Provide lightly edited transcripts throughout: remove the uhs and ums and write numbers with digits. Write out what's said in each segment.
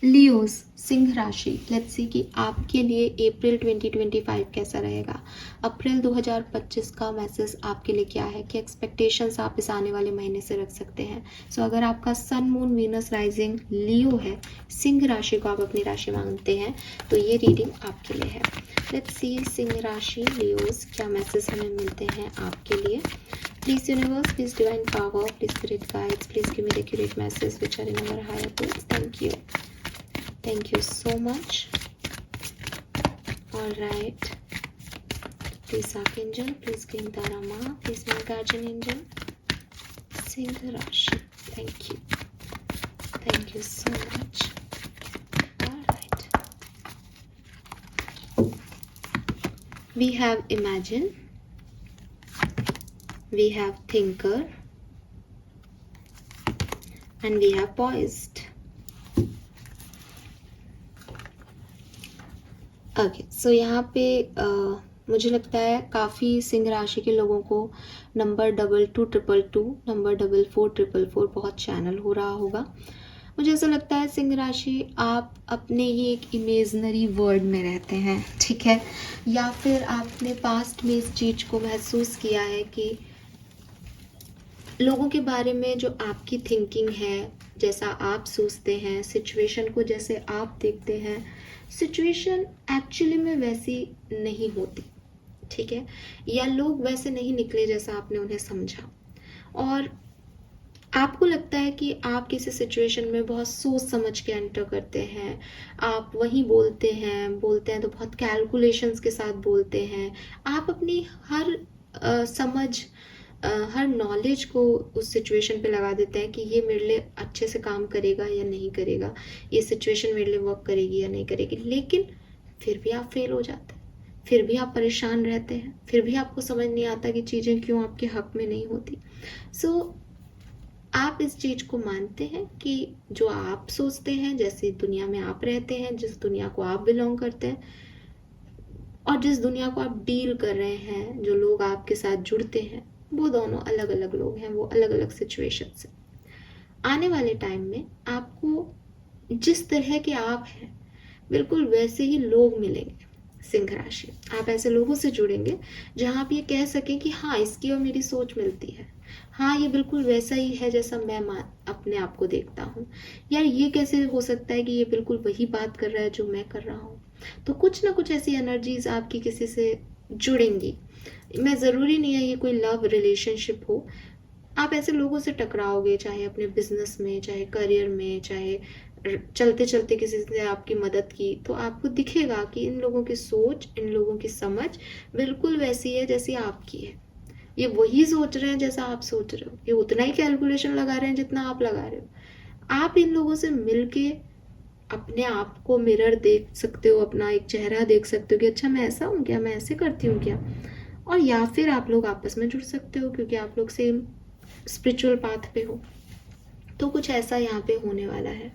Leos, Singh राशि, let's see कि आपके लिए अप्रैल 2025 कैसा रहेगा। अप्रैल 2025 का मैसेज आपके लिए क्या है, क्या एक्सपेक्टेशंस आप इस आने वाले महीने से रख सकते हैं। सो अगर आपका सन, मून, वीनस, राइजिंग लियो है, सिंह राशि को आप अपनी राशि मानते हैं, तो ये रीडिंग आपके लिए है। लेट्स सी सिंह राशि लियोस क्या मैसेज हमें मिलते हैं आपके लिए। Please universe, please divine power, please spirit guides, please give me the accurate message which are in our higher goods. Thank you. Thank you so much. All right. Please Archangel, please King Dharma, please my guardian angel. Singh Rashi. Thank you. Thank you so much. All right. We have Imagine. We have Thinker. And we have Poised. Okay so यहाँ पे मुझे लगता है काफ़ी सिंह राशि के लोगों को नंबर 2222, नंबर 4444 बहुत चैनल हो रहा होगा। मुझे ऐसा लगता है सिंह राशि आप अपने ही एक इमेजनरी वर्ल्ड में रहते हैं, ठीक है, या फिर आपने पास्ट में इस चीज़ को महसूस किया है कि लोगों के बारे में जो आपकी थिंकिंग है, जैसा आप सोचते हैं, सिचुएशन को जैसे आप देखते हैं, सिचुएशन एक्चुअली में वैसी नहीं होती, ठीक है, या लोग वैसे नहीं निकले जैसा आपने उन्हें समझा। और आपको लगता है कि आप किसी सिचुएशन में बहुत सोच समझ के एंटर करते हैं, आप वही बोलते हैं तो बहुत कैलकुलेशंस के साथ बोलते हैं, आप अपनी हर समझ हर नॉलेज को उस सिचुएशन पे लगा देते हैं कि ये मेरे लिए अच्छे से काम करेगा या नहीं करेगा, ये सिचुएशन मेरे लिए वर्क करेगी या नहीं करेगी, लेकिन फिर भी आप फेल हो जाते हैं, फिर भी आप परेशान रहते हैं, फिर भी आपको समझ नहीं आता कि चीज़ें क्यों आपके हक में नहीं होती। सो आप इस चीज़ को मानते हैं कि जो आप सोचते हैं, जैसी दुनिया में आप रहते हैं, जिस दुनिया को आप बिलोंग करते हैं और जिस दुनिया को आप डील कर रहे हैं, जो लोग आपके साथ जुड़ते हैं, वो दोनों अलग अलग लोग हैं, वो अलग अलग सिचुएशन से। आने वाले टाइम में आपको जिस तरह के आप हैं बिल्कुल वैसे ही लोग मिलेंगे। सिंह राशि, आप ऐसे लोगों से जुड़ेंगे जहाँ आप ये कह सकें कि हाँ, इसकी और मेरी सोच मिलती है, हाँ ये बिल्कुल वैसा ही है जैसा मैं अपने आप को देखता हूँ, यार ये कैसे हो सकता है कि ये बिल्कुल वही बात कर रहा है जो मैं कर रहा हूँ। तो कुछ ना कुछ ऐसी एनर्जीज आपकी किसी से जुड़ेंगी। मैं ज़रूरी नहीं है ये कोई लव रिलेशनशिप हो, आप ऐसे लोगों से टकराओगे, चाहे अपने बिजनेस में, चाहे करियर में, चाहे चलते चलते किसी से आपकी मदद की, तो आपको दिखेगा कि इन लोगों की सोच, इन लोगों की समझ बिल्कुल वैसी है जैसी आपकी है। ये वही सोच रहे हैं जैसा आप सोच रहे हो, ये उतना ही कैलकुलेशन लगा रहे हैं जितना आप लगा रहे हो। आप इन लोगों से मिलके अपने आप को मिरर देख सकते हो, अपना एक चेहरा देख सकते हो कि अच्छा मैं ऐसा हूँ क्या, मैं ऐसे करती हूँ क्या, और या फिर आप लोग आपस में जुड़ सकते हो क्योंकि आप लोग सेम स्पिरिचुअल पाथ पे हो। तो कुछ ऐसा यहाँ पे होने वाला है।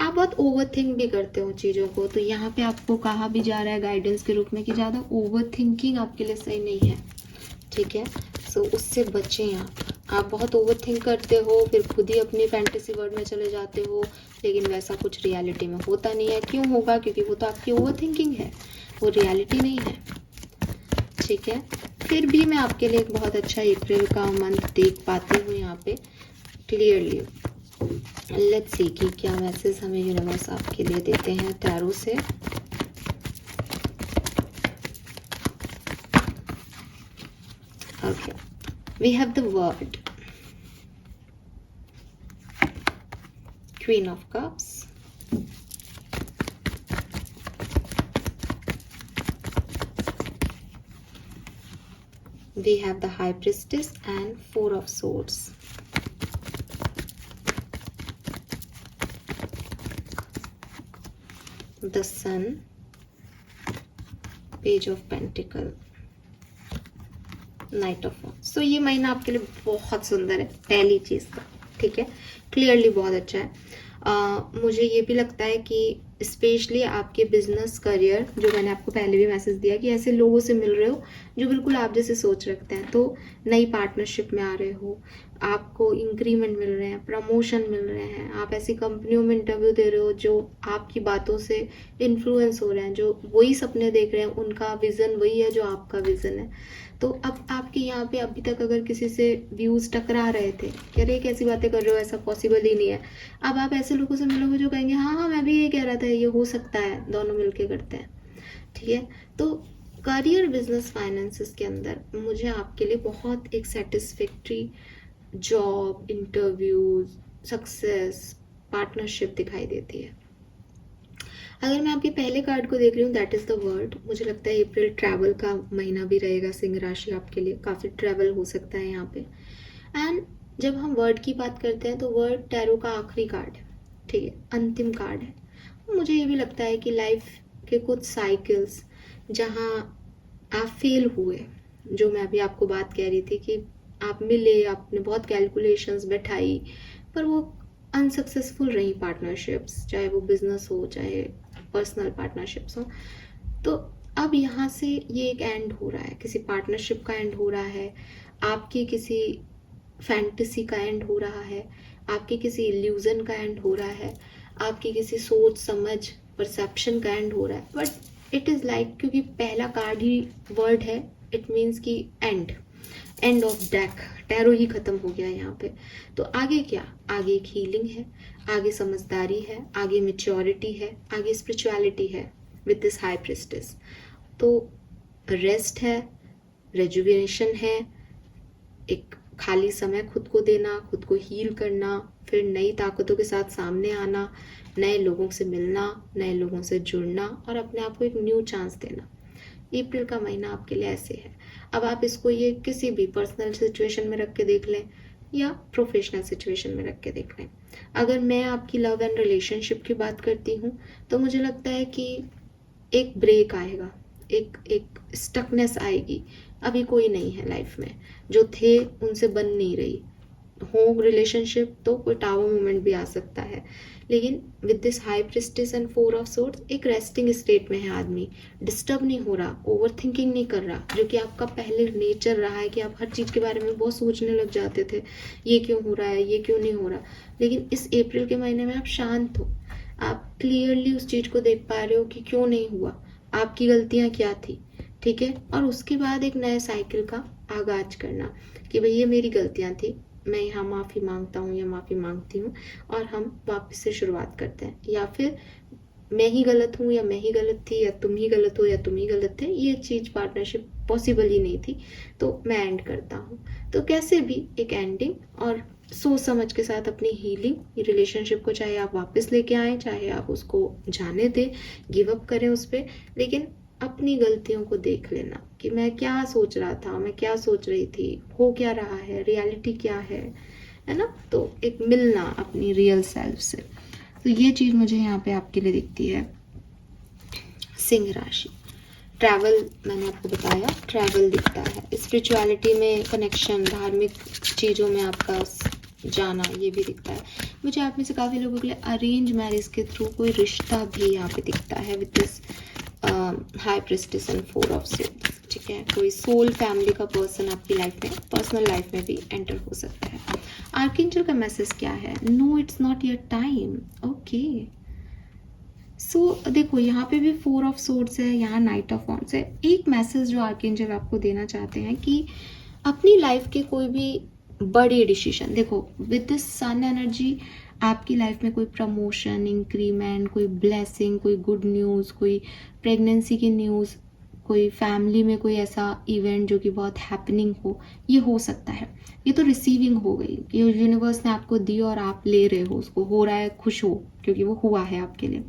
आप बहुत ओवर थिंक भी करते हो चीज़ों को, तो यहाँ पे आपको कहा भी जा रहा है गाइडेंस के रूप में कि ज़्यादा ओवर थिंकिंग आपके लिए सही नहीं है, ठीक है। सो उससे बचें आप बहुत ओवर थिंक करते हो, फिर खुद ही अपनी फैंटेसी वर्ल्ड में चले जाते हो, लेकिन वैसा कुछ रियलिटी में होता नहीं है। क्यों होगा? क्योंकि वो तो आपकी ओवर थिंकिंग है, वो रियलिटी नहीं है, ठीक है। फिर भी मैं आपके लिए एक बहुत अच्छा अप्रैल का मंथ देख पाती हूँ यहाँ पे क्लियरली। लेट्स सी कि क्या मैसेज हमें यूनिवर्स आपके लिए देते हैं टैरो से। Okay, we have the word, queen of cups, we have the high priestess and 4 of swords. The sun, page of pentacle, night of wands. So ये महीना आपके लिए बहुत सुंदर है, पहली चीज तो, ठीक है, क्लियरली बहुत अच्छा है। मुझे ये भी लगता है कि स्पेशली आपके बिजनेस करियर, जो मैंने आपको पहले भी मैसेज दिया कि ऐसे लोगों से मिल रहे हो जो बिल्कुल आप जैसे सोच रखते हैं, तो नई पार्टनरशिप में आ रहे हो, आपको इंक्रीमेंट मिल रहे हैं, प्रमोशन मिल रहे हैं, आप ऐसी कंपनियों में इंटरव्यू दे रहे हो जो आपकी बातों से इन्फ्लुएंस हो रहे हैं, जो वही सपने देख रहे हैं, उनका विज़न वही है जो आपका विज़न है। तो अब आपके यहाँ पे अभी तक अगर किसी से व्यूज़ टकरा रहे थे कि अरे कैसी बातें कर रहे हो, ऐसा पॉसिबल ही नहीं है, अब आप ऐसे लोगों से मिलोगे जो कहेंगे हाँ हाँ मैं भी ये कह रहा था, ये हो सकता है, दोनों मिलके करते हैं। ठीक है, तो करियर बिजनेस फाइनेंसेस के अंदर मुझे आपके लिए बहुत एक satisfactory job, interviews, success, partnership दिखाई देती है। अगर मैं आपके पहले कार्ड को देख रही हूँ, दैट इज़ द वर्ल्ड, मुझे लगता है अप्रैल ट्रैवल का महीना भी रहेगा सिंह राशि आपके लिए, काफ़ी ट्रैवल हो सकता है यहाँ पे। एंड जब हम वर्ड की बात करते हैं तो वर्ड टैरो का आखिरी कार्ड है, ठीक है, अंतिम कार्ड है। मुझे ये भी लगता है कि लाइफ के कुछ साइकिल्स जहाँ आप फेल हुए, जो मैं अभी आपको बात कह रही थी कि आप मिले, आपने बहुत कैलकुलेशंस बैठाई, पर वो अनसक्सेसफुल रही पार्टनरशिप्स, चाहे वो बिजनेस हो चाहे पर्सनल पार्टनरशिप्स हो। तो अब यहाँ से ये एक एंड हो रहा है, किसी पार्टनरशिप का एंड हो रहा है, आपकी किसी फैंटेसी का एंड हो रहा है, आपके किसी इल्यूजन का एंड हो रहा है, आपकी किसी सोच समझ परसेप्शन का एंड हो रहा है। बट इट इज़ लाइक, क्योंकि पहला कार्ड ही वर्ड है, इट मीन्स कि एंड ऑफ डेक, टैरो ही खत्म हो गया यहाँ पे। तो आगे क्या, आगे एक हीलिंग है, आगे समझदारी है, आगे मेच्योरिटी है, आगे स्पिरिचुअलिटी है विद दिस हाई प्रिस्टेस। तो रेस्ट है, रेजुवेशन है, एक खाली समय खुद को देना, खुद को हील करना, फिर नई ताकतों के साथ सामने आना, नए लोगों से मिलना, नए लोगों से जुड़ना और अपने आप को एक न्यू चांस देना। अप्रैल का महीना आपके लिए ऐसे है। अब आप इसको ये किसी भी पर्सनल सिचुएशन में रख के देख लें या प्रोफेशनल सिचुएशन में रख के देख लें। अगर मैं आपकी लव एंड रिलेशनशिप की बात करती हूँ तो मुझे लगता है कि एक ब्रेक आएगा, एक स्टकनेस आएगी। अभी कोई नहीं है लाइफ में, जो थे उनसे बन नहीं रही। हो रिलेशनशिप तो कोई टावर मोमेंट भी आ सकता है, लेकिन with this high priestess and 4 of swords एक रेस्टिंग स्टेट में है आदमी, डिस्टर्ब नहीं हो रहा, ओवर थिंकिंग नहीं कर रहा, जो कि आपका पहले नेचर रहा है कि आप हर चीज़ के बारे में बहुत सोचने लग जाते थे, ये क्यों हो रहा है, ये क्यों नहीं हो रहा। लेकिन इस अप्रैल के महीने में आप शांत हो, आप क्लियरली उस चीज़ को देख पा रहे हो कि क्यों नहीं हुआ, आपकी गलतियाँ क्या थी, ठीक है। और उसके बाद एक नए साइकिल का आगाज करना कि भाई ये मेरी गलतियाँ थी, मैं यहाँ माफ़ी मांगता हूँ या माफ़ी मांगती हूँ और हम वापस से शुरुआत करते हैं। या फिर मैं ही गलत हूँ या मैं ही गलत थी, या तुम ही गलत हो या तुम ही गलत थे, ये चीज़ पार्टनरशिप पॉसिबल ही नहीं थी, तो मैं एंड करता हूँ। तो कैसे भी एक एंडिंग और सोच समझ के साथ अपनी हीलिंग रिलेशनशिप को, चाहे आप वापस लेके आएँ, चाहे आप उसको जाने दें, गिव अप करें उस पर, लेकिन अपनी गलतियों को देख लेना कि मैं क्या सोच रहा था, मैं क्या सोच रही थी, हो क्या रहा है, रियलिटी क्या है ना। तो एक मिलना अपनी रियल सेल्फ से। तो ये चीज़ मुझे यहाँ पे आपके लिए दिखती है। सिंह राशि, ट्रैवल मैंने आपको बताया, ट्रैवल दिखता है, स्पिरिचुअलिटी में कनेक्शन, धार्मिक चीज़ों में आपका जाना, ये भी दिखता है। मुझे आप में से काफ़ी लोगों के लिए अरेंज मैरिज के थ्रू कोई रिश्ता भी यहाँ पे दिखता है with this high priestess and 4 of swords, ठीक है। कोई सोल फैमिली का पर्सन आपकी लाइफ में, पर्सनल लाइफ में भी एंटर हो सकता है। आर्कएंजल का मैसेज क्या है? No it's not your time. Okay, so देखो यहाँ पे भी 4 ऑफ सोर्ड्स है, यहाँ नाइट ऑफ वॉन्ड्स है। एक मैसेज जो आर्कएंजल आपको देना चाहते हैं कि अपनी लाइफ के कोई भी बड़े डिसीजन, देखो विद दिस सन एनर्जी आपकी लाइफ में कोई प्रमोशन, इंक्रीमेंट, कोई ब्लेसिंग, कोई गुड न्यूज़, कोई प्रेगनेंसी की न्यूज़, कोई फैमिली में कोई ऐसा इवेंट जो कि बहुत हैपनिंग हो, ये हो सकता है। ये तो रिसीविंग हो गई, ये यूनिवर्स ने आपको दी और आप ले रहे हो उसको, हो रहा है, खुश हो क्योंकि वो हुआ है आपके लिए।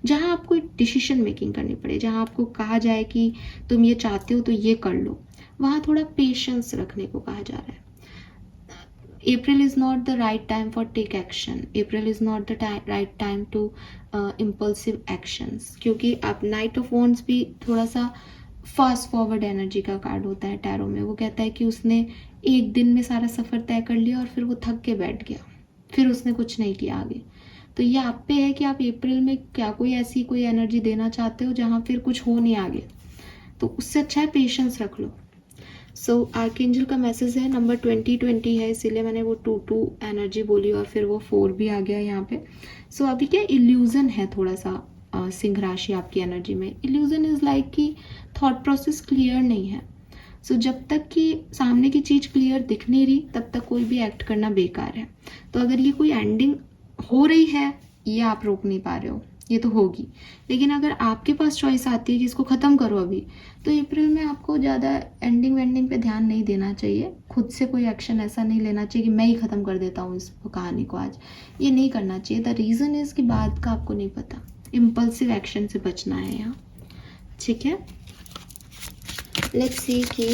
जहाँ आपको डिसीजन मेकिंग करनी पड़े, जहाँ आपको कहा जाए कि तुम ये चाहते हो तो ये कर लो, वहाँ थोड़ा पेशेंस रखने को कहा जा रहा है। April is not the right time for take action. April is not the right time to impulsive actions. क्योंकि आप नाइट ऑफ वॉन्ड्स भी थोड़ा सा फास्ट फॉरवर्ड एनर्जी का कार्ड होता है टैरो में। वो कहता है कि उसने एक दिन में सारा सफ़र तय कर लिया और फिर वो थक के बैठ गया, फिर उसने कुछ नहीं किया आगे। तो ये आप पे है कि आप अप्रैल में क्या कोई ऐसी कोई एनर्जी देना चाहते हो जहाँ फिर कुछ हो नहीं आगे, तो उससे अच्छा है पेशेंस रख लो। सो आर्कएंजल का मैसेज है नंबर 2020 है, इसीलिए मैंने वो 2 एनर्जी बोली और फिर वो 4 भी आ गया यहाँ पे। सो अभी क्या इल्यूजन है थोड़ा सा सिंह राशि आपकी एनर्जी में। इल्यूजन इज लाइक कि थॉट प्रोसेस क्लियर नहीं है। सो जब तक कि सामने की चीज़ क्लियर दिख नहीं रही तब तक कोई भी एक्ट करना बेकार है। तो अगर ये कोई एंडिंग हो रही है, ये आप रोक नहीं पा रहे हो, ये तो होगी, लेकिन अगर आपके पास चॉइस आती है कि इसको ख़त्म करो अभी, तो अप्रैल में आपको ज़्यादा एंडिंग वेंडिंग पे ध्यान नहीं देना चाहिए। खुद से कोई एक्शन ऐसा नहीं लेना चाहिए कि मैं ही ख़त्म कर देता हूँ इस कहानी को आज, ये नहीं करना चाहिए। द रीज़न इज़ कि बात का आपको नहीं पता, इम्पल्सिव एक्शन से बचना है यहाँ, ठीक है। लेट्स सी कि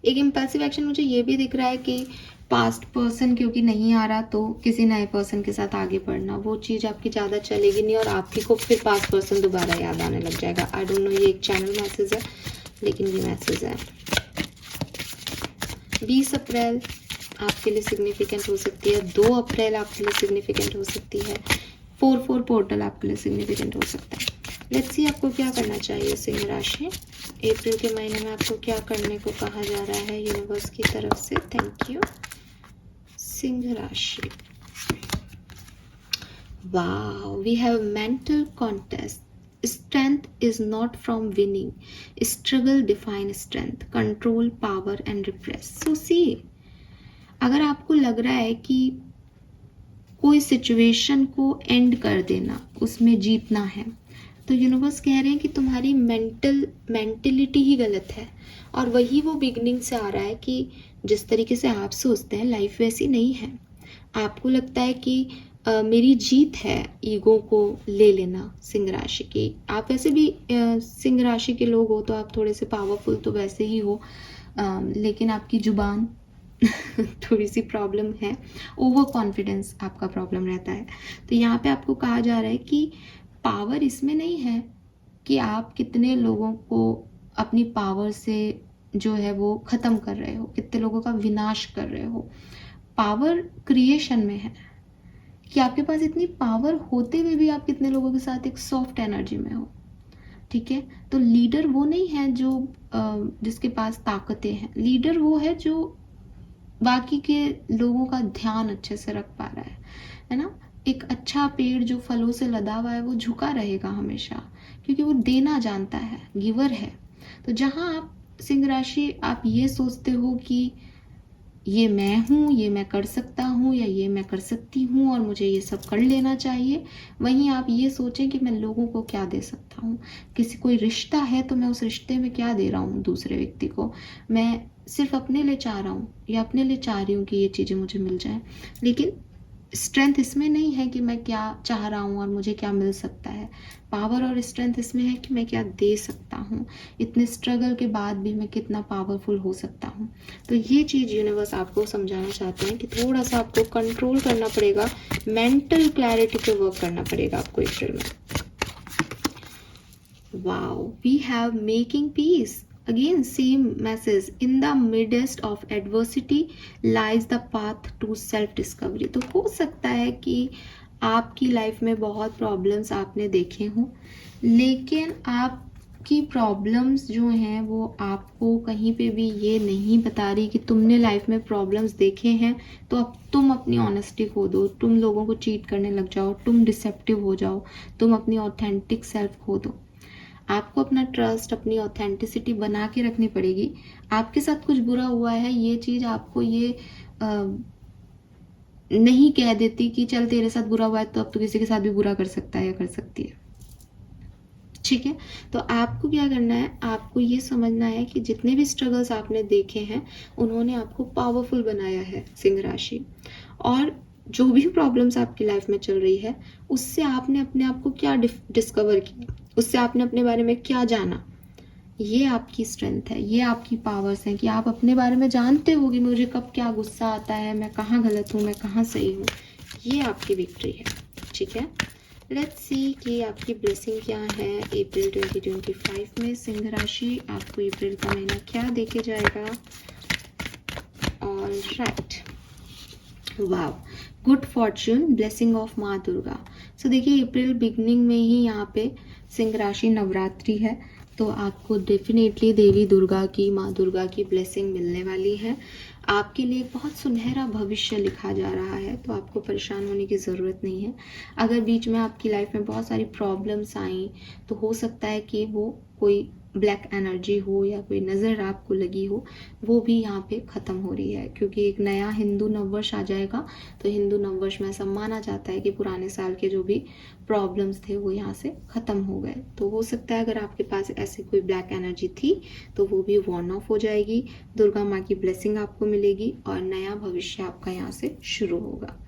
एक इम्पल्सिव एक्शन मुझे ये भी दिख रहा है कि पास्ट पर्सन क्योंकि नहीं आ रहा तो किसी नए पर्सन के साथ आगे बढ़ना, वो चीज़ आपकी ज़्यादा चलेगी नहीं और आपकी को फिर पास्ट पर्सन दोबारा याद आने लग जाएगा। आई डोंट नो ये एक चैनल मैसेज है, लेकिन ये मैसेज है। 20 अप्रैल आपके लिए सिग्निफिकेंट हो सकती है, 2 अप्रैल आपके लिए सिग्निफिकेंट हो सकती है, 4/4 पोर्टल आपके लिए सिग्निफिकेंट हो सकता है। लेट्स सी आपको क्या करना चाहिए सिंह राशि। अप्रैल के महीने में आपको क्या करने को कहा जा रहा है यूनिवर्स की तरफ से। Thank you. सिंह राशि, wow, we have mental contest. Strength is not from winning. Struggle define strength. Control, power and repress. So see, अगर आपको लग रहा है कि कोई सिचुएशन को एंड कर देना, उसमें जीतना है, तो यूनिवर्स कह रहे हैं कि तुम्हारी मेंटलिटी ही गलत है। और वही वो बिगनिंग से आ रहा है कि जिस तरीके से आप सोचते हैं लाइफ वैसी नहीं है। आपको लगता है कि मेरी जीत है ईगो को ले लेना सिंह राशि की। आप वैसे भी सिंह राशि के लोग हो तो आप थोड़े से पावरफुल तो वैसे ही हो, लेकिन आपकी जुबान थोड़ी सी प्रॉब्लम है, ओवर कॉन्फिडेंस आपका प्रॉब्लम रहता है। तो यहाँ पे आपको कहा जा रहा है कि पावर इसमें नहीं है कि आप कितने लोगों को अपनी पावर से जो है वो ख़त्म कर रहे हो, कितने लोगों का विनाश कर रहे हो। पावर क्रिएशन में है कि आपके पास इतनी पावर होते हुए भी आप कितने लोगों के साथ एक सॉफ्ट एनर्जी में हो, ठीक है। तो लीडर वो नहीं है जो जिसके पास ताकतें हैं, लीडर वो है जो बाकी के लोगों का ध्यान अच्छे से रख पा रहा है ना। एक अच्छा पेड़ जो फलों से लदा हुआ है वो झुका रहेगा हमेशा, क्योंकि वो देना जानता है, गिवर है। तो जहाँ आप सिंह राशि आप ये सोचते हो कि ये मैं हूँ, ये मैं कर सकता हूँ या ये मैं कर सकती हूँ और मुझे ये सब कर लेना चाहिए, वहीं आप ये सोचें कि मैं लोगों को क्या दे सकता हूँ। किसी कोई रिश्ता है तो मैं उस रिश्ते में क्या दे रहा हूँ दूसरे व्यक्ति को, मैं सिर्फ अपने लिए चाह रहा हूँ या अपने लिए चाह रही हूँ कि ये चीज़ें मुझे मिल जाएं। लेकिन स्ट्रेंथ इसमें नहीं है कि मैं क्या चाह रहा हूँ और मुझे क्या मिल सकता है। पावर और स्ट्रेंथ इसमें है कि मैं क्या दे सकता हूँ, इतने स्ट्रगल के बाद भी मैं कितना पावरफुल हो सकता हूँ। तो ये चीज़ यूनिवर्स आपको समझाना चाहते हैं कि थोड़ा सा आपको कंट्रोल करना पड़ेगा, मेंटल क्लैरिटी पे वर्क करना पड़ेगा आपको अप्रैल में। Wow, we have making peace. Again, same message. In the midst of adversity lies the path to self discovery. तो हो सकता है कि आपकी लाइफ में बहुत प्रॉब्लम्स आपने देखे हों, लेकिन आपकी प्रॉब्लम्स जो हैं वो आपको कहीं पे भी ये नहीं बता रही कि तुमने लाइफ में प्रॉब्लम्स देखे हैं तो अब तुम अपनी ऑनेस्टी खो दो, तुम लोगों को चीट करने लग जाओ, तुम डिसेप्टिव हो जाओ, तुम अपनी ऑथेंटिक सेल्फ खो दो। आपको अपना ट्रस्ट, अपनी ऑथेंटिसिटी बना के रखनी पड़ेगी। आपके साथ कुछ बुरा हुआ है, ये चीज़ आपको ये नहीं कह देती कि चल तेरे साथ बुरा हुआ है तो अब तो किसी के साथ भी बुरा कर सकता है या कर सकती है, ठीक है। तो आपको क्या करना है, आपको ये समझना है कि जितने भी स्ट्रगल्स आपने देखे हैं उन्होंने आपको पावरफुल बनाया है सिंह राशि। और जो भी प्रॉब्लम्स आपकी लाइफ में चल रही है उससे आपने अपने आप को क्या डिस्कवर किया, उससे आपने अपने बारे में क्या जाना, ये आपकी स्ट्रेंथ है, ये आपकी पावर्स हैं कि आप अपने बारे में जानते हो कि मुझे कब क्या गुस्सा आता है, मैं कहाँ गलत हूँ, मैं कहाँ सही हूँ। ये आपकी विक्ट्री है, ठीक है। लेट्स सी कि आपकी ब्लेसिंग क्या है अप्रैल 2025 में। सिंह राशि, आपको अप्रैल का महीना क्या देके जाएगा। Alright, wow, good Fortune, blessing of माँ दुर्गा। सो देखिए अप्रैल बिगनिंग में ही यहाँ पे सिंह राशि नवरात्रि है, तो आपको डेफिनेटली देवी दुर्गा की, माँ दुर्गा की ब्लेसिंग मिलने वाली है। आपके लिए बहुत सुनहरा भविष्य लिखा जा रहा है, तो आपको परेशान होने की ज़रूरत नहीं है। अगर बीच में आपकी लाइफ में बहुत सारी प्रॉब्लम्स आई, तो हो सकता है कि वो कोई ब्लैक एनर्जी हो या कोई नज़र आपको लगी हो, वो भी यहाँ पे ख़त्म हो रही है, क्योंकि एक नया हिंदू नववर्ष आ जाएगा। तो हिंदू नववर्ष में ऐसा माना जाता है कि पुराने साल के जो भी प्रॉब्लम्स थे वो यहाँ से ख़त्म हो गए। तो हो सकता है अगर आपके पास ऐसी कोई ब्लैक एनर्जी थी तो वो भी वॉर्न ऑफ हो जाएगी, दुर्गा माँ की ब्लेसिंग आपको मिलेगी और नया भविष्य आपका यहाँ से शुरू होगा।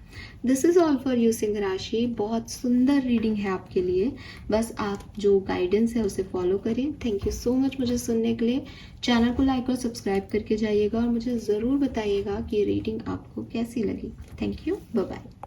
This is all for you सिंह राशि। बहुत सुंदर रीडिंग है आपके लिए, बस आप जो गाइडेंस है उसे फॉलो करें। थैंक यू सो मच मुझे सुनने के लिए। चैनल को लाइक और सब्सक्राइब करके जाइएगा और मुझे ज़रूर बताइएगा कि रीडिंग आपको कैसी लगी। Thank you, bye bye.